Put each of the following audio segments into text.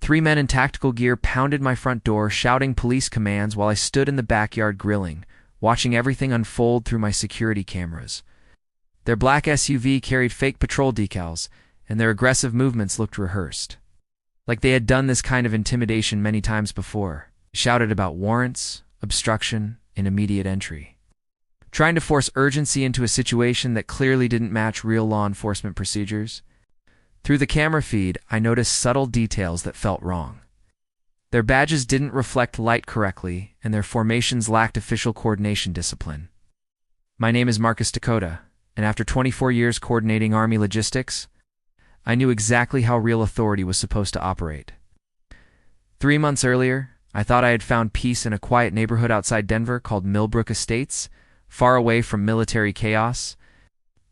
3 men in tactical gear pounded my front door, shouting police commands while I stood in the backyard grilling, watching everything unfold through my security cameras. Their black SUV carried fake patrol decals, and their aggressive movements looked rehearsed. Like they had done this kind of intimidation many times before. They shouted about warrants, obstruction, and immediate entry, trying to force urgency into a situation that clearly didn't match real law enforcement procedures. Through the camera feed, I noticed subtle details that felt wrong. Their badges didn't reflect light correctly, and their formations lacked official coordination discipline. My name is Marcus Dakota, and after 24 years coordinating Army logistics, I knew exactly how real authority was supposed to operate. 3 months earlier, I thought I had found peace in a quiet neighborhood outside Denver called Millbrook Estates, far away from military chaos.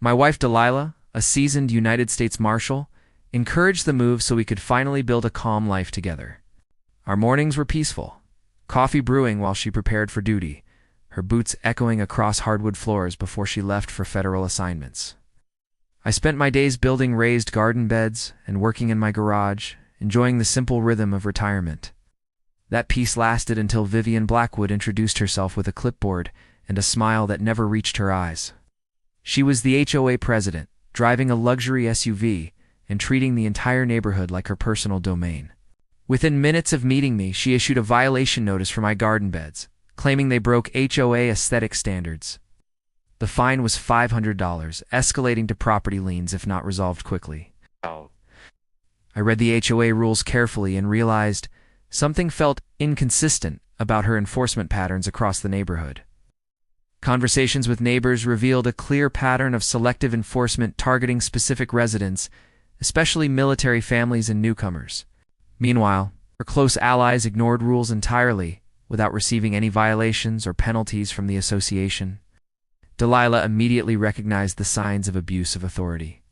My wife Delilah, a seasoned United States Marshal, encouraged the move so we could finally build a calm life together. Our mornings were peaceful, coffee brewing while she prepared for duty, her boots echoing across hardwood floors before she left for federal assignments. I spent my days building raised garden beds and working in my garage, enjoying the simple rhythm of retirement. That peace lasted until Vivian Blackwood introduced herself with a clipboard and a smile that never reached her eyes. She was the HOA president, driving a luxury SUV, and treating the entire neighborhood like her personal domain. Within minutes of meeting me, she issued a violation notice for my garden beds, claiming they broke HOA aesthetic standards. The fine was $500, escalating to property liens if not resolved quickly. I read the HOA rules carefully and realized something felt inconsistent about her enforcement patterns across the neighborhood. Conversations with neighbors revealed a clear pattern of selective enforcement targeting specific residents, especially military families and newcomers. Meanwhile, her close allies ignored rules entirely, without receiving any violations or penalties from the association. Delilah immediately recognized the signs of abuse of authority,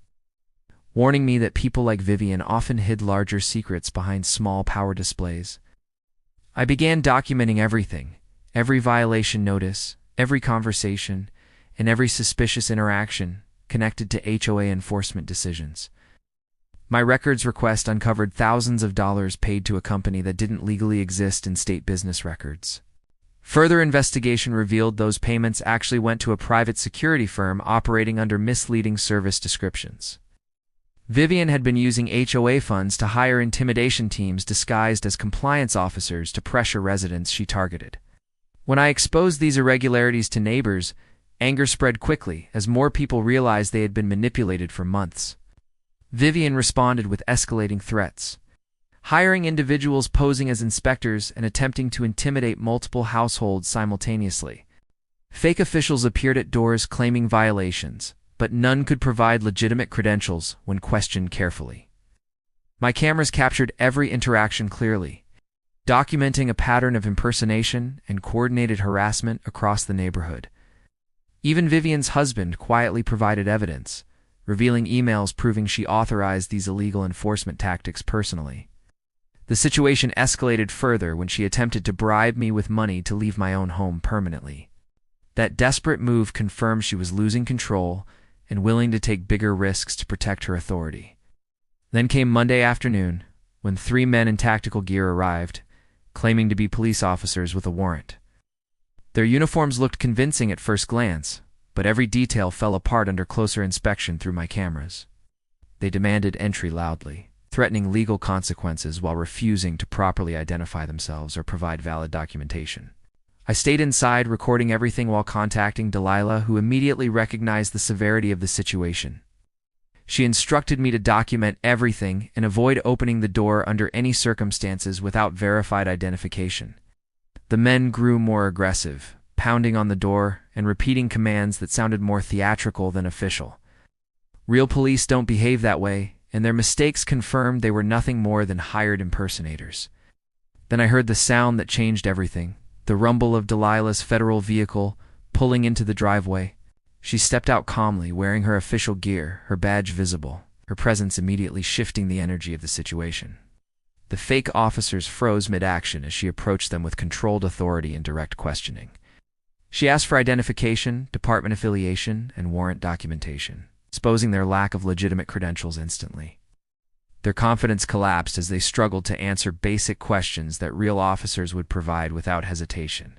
warning me that people like Vivian often hid larger secrets behind small power displays. I began documenting everything, every violation notice, every conversation, and every suspicious interaction connected to HOA enforcement decisions. My records request uncovered thousands of dollars paid to a company that didn't legally exist in state business records. Further investigation revealed those payments actually went to a private security firm operating under misleading service descriptions. Vivian had been using HOA funds to hire intimidation teams disguised as compliance officers to pressure residents she targeted. When I exposed these irregularities to neighbors, anger spread quickly as more people realized they had been manipulated for months. Vivian responded with escalating threats, hiring individuals posing as inspectors and attempting to intimidate multiple households simultaneously. Fake officials appeared at doors claiming violations, but none could provide legitimate credentials when questioned carefully. My cameras captured every interaction clearly, documenting a pattern of impersonation and coordinated harassment across the neighborhood. Even Vivian's husband quietly provided evidence, revealing emails proving she authorized these illegal enforcement tactics personally. The situation escalated further when she attempted to bribe me with money to leave my own home permanently. That desperate move confirmed she was losing control and willing to take bigger risks to protect her authority. Then came Monday afternoon, when 3 men in tactical gear arrived, claiming to be police officers with a warrant. Their uniforms looked convincing at first glance, but every detail fell apart under closer inspection through my cameras. They demanded entry loudly, threatening legal consequences while refusing to properly identify themselves or provide valid documentation. I stayed inside recording everything while contacting Delilah, who immediately recognized the severity of the situation. She instructed me to document everything and avoid opening the door under any circumstances without verified identification. The men grew more aggressive, pounding on the door and repeating commands that sounded more theatrical than official. Real police don't behave that way, and their mistakes confirmed they were nothing more than hired impersonators. Then I heard the sound that changed everything, the rumble of Delilah's federal vehicle pulling into the driveway. She stepped out calmly, wearing her official gear, her badge visible, her presence immediately shifting the energy of the situation. The fake officers froze mid-action as she approached them with controlled authority and direct questioning. She asked for identification, department affiliation, and warrant documentation, exposing their lack of legitimate credentials instantly. Their confidence collapsed as they struggled to answer basic questions that real officers would provide without hesitation.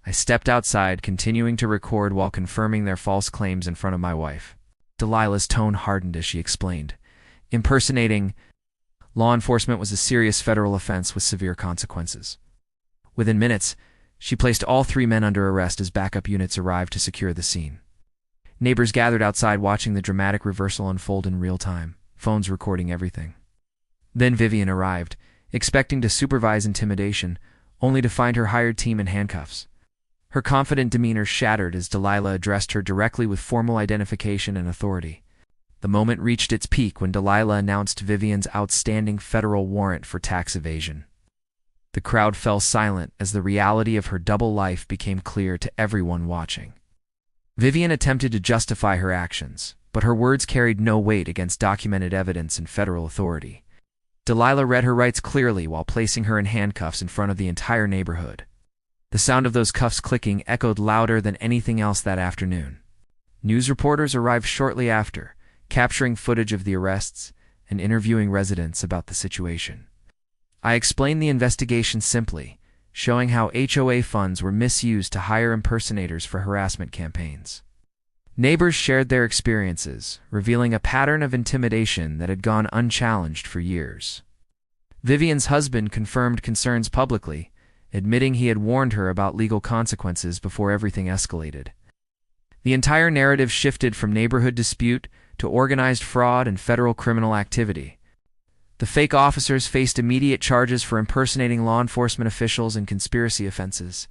I stepped outside, continuing to record while confirming their false claims in front of my wife. Delilah's tone hardened as she explained. Impersonating law enforcement was a serious federal offense with severe consequences. Within minutes, she placed all 3 men under arrest as backup units arrived to secure the scene. Neighbors gathered outside watching the dramatic reversal unfold in real time, phones recording everything. Then Vivian arrived, expecting to supervise intimidation, only to find her hired team in handcuffs. Her confident demeanor shattered as Delilah addressed her directly with formal identification and authority. The moment reached its peak when Delilah announced Vivian's outstanding federal warrant for tax evasion. The crowd fell silent as the reality of her double life became clear to everyone watching. Vivian attempted to justify her actions, but her words carried no weight against documented evidence and federal authority. Delilah read her rights clearly while placing her in handcuffs in front of the entire neighborhood. The sound of those cuffs clicking echoed louder than anything else that afternoon. News reporters arrived shortly after, capturing footage of the arrests and interviewing residents about the situation. I explained the investigation simply, showing how HOA funds were misused to hire impersonators for harassment campaigns. Neighbors shared their experiences, revealing a pattern of intimidation that had gone unchallenged for years. Vivian's husband confirmed concerns publicly, admitting he had warned her about legal consequences before everything escalated. The entire narrative shifted from neighborhood dispute to organized fraud and federal criminal activity. The fake officers faced immediate charges for impersonating law enforcement officials and conspiracy offenses.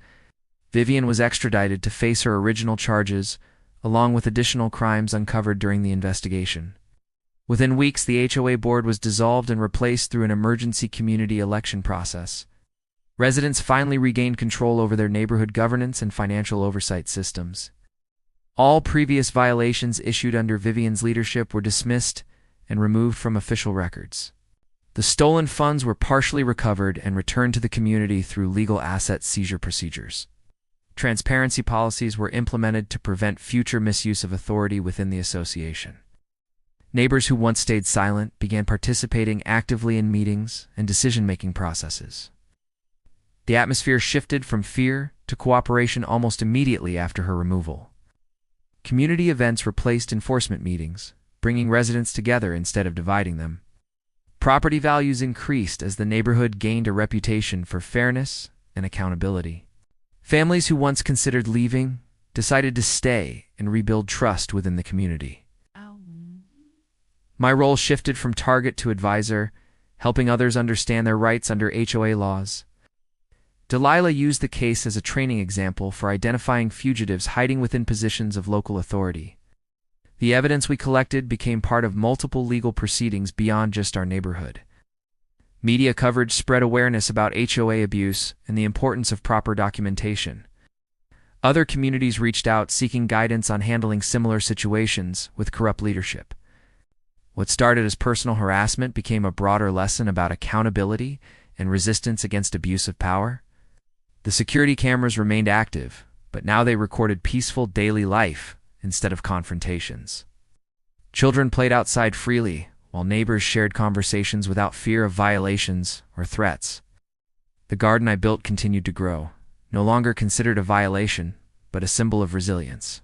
Vivian was extradited to face her original charges, along with additional crimes uncovered during the investigation. Within weeks, the HOA board was dissolved and replaced through an emergency community election process. Residents finally regained control over their neighborhood governance and financial oversight systems. All previous violations issued under Vivian's leadership were dismissed and removed from official records. The stolen funds were partially recovered and returned to the community through legal asset seizure procedures. Transparency policies were implemented to prevent future misuse of authority within the association. Neighbors who once stayed silent began participating actively in meetings and decision-making processes. The atmosphere shifted from fear to cooperation almost immediately after her removal. Community events replaced enforcement meetings, bringing residents together instead of dividing them. Property values increased as the neighborhood gained a reputation for fairness and accountability. Families who once considered leaving decided to stay and rebuild trust within the community. My role shifted from target to advisor, helping others understand their rights under HOA laws. Delilah used the case as a training example for identifying fugitives hiding within positions of local authority. The evidence we collected became part of multiple legal proceedings beyond just our neighborhood. Media coverage spread awareness about HOA abuse and the importance of proper documentation. Other communities reached out seeking guidance on handling similar situations with corrupt leadership. What started as personal harassment became a broader lesson about accountability and resistance against abuse of power. The security cameras remained active, but now they recorded peaceful daily life instead of confrontations. Children played outside freely, while neighbors shared conversations without fear of violations or threats. The garden I built continued to grow, no longer considered a violation, but a symbol of resilience.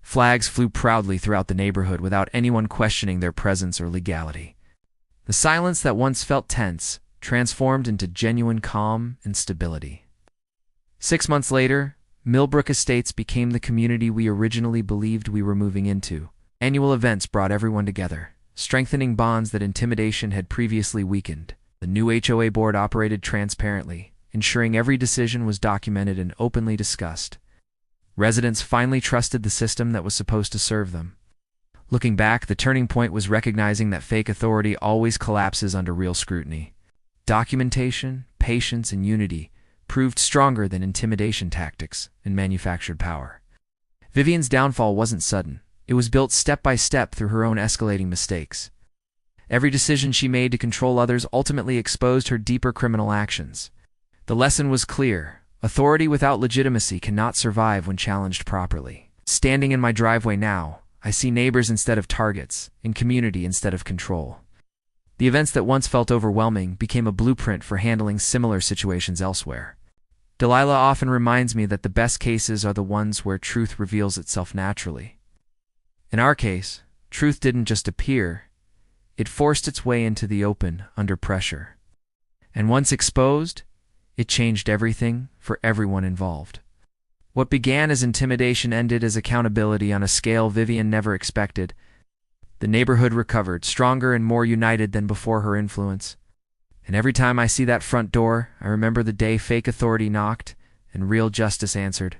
Flags flew proudly throughout the neighborhood without anyone questioning their presence or legality. The silence that once felt tense transformed into genuine calm and stability. 6 months later, Millbrook Estates became the community we originally believed we were moving into. Annual events brought everyone together, strengthening bonds that intimidation had previously weakened. The new HOA board operated transparently, ensuring every decision was documented and openly discussed. Residents finally trusted the system that was supposed to serve them. Looking back, the turning point was recognizing that fake authority always collapses under real scrutiny. Documentation, patience, and unity proved stronger than intimidation tactics and manufactured power. Vivian's downfall wasn't sudden. It was built step by step through her own escalating mistakes. Every decision she made to control others ultimately exposed her deeper criminal actions. The lesson was clear. Authority without legitimacy cannot survive when challenged properly. Standing in my driveway now, I see neighbors instead of targets, and community instead of control. The events that once felt overwhelming became a blueprint for handling similar situations elsewhere. Delilah often reminds me that the best cases are the ones where truth reveals itself naturally. In our case, truth didn't just appear, it forced its way into the open under pressure. And once exposed, it changed everything for everyone involved. What began as intimidation ended as accountability on a scale Vivian never expected. The neighborhood recovered, stronger and more united than before her influence. And every time I see that front door, I remember the day fake authority knocked and real justice answered.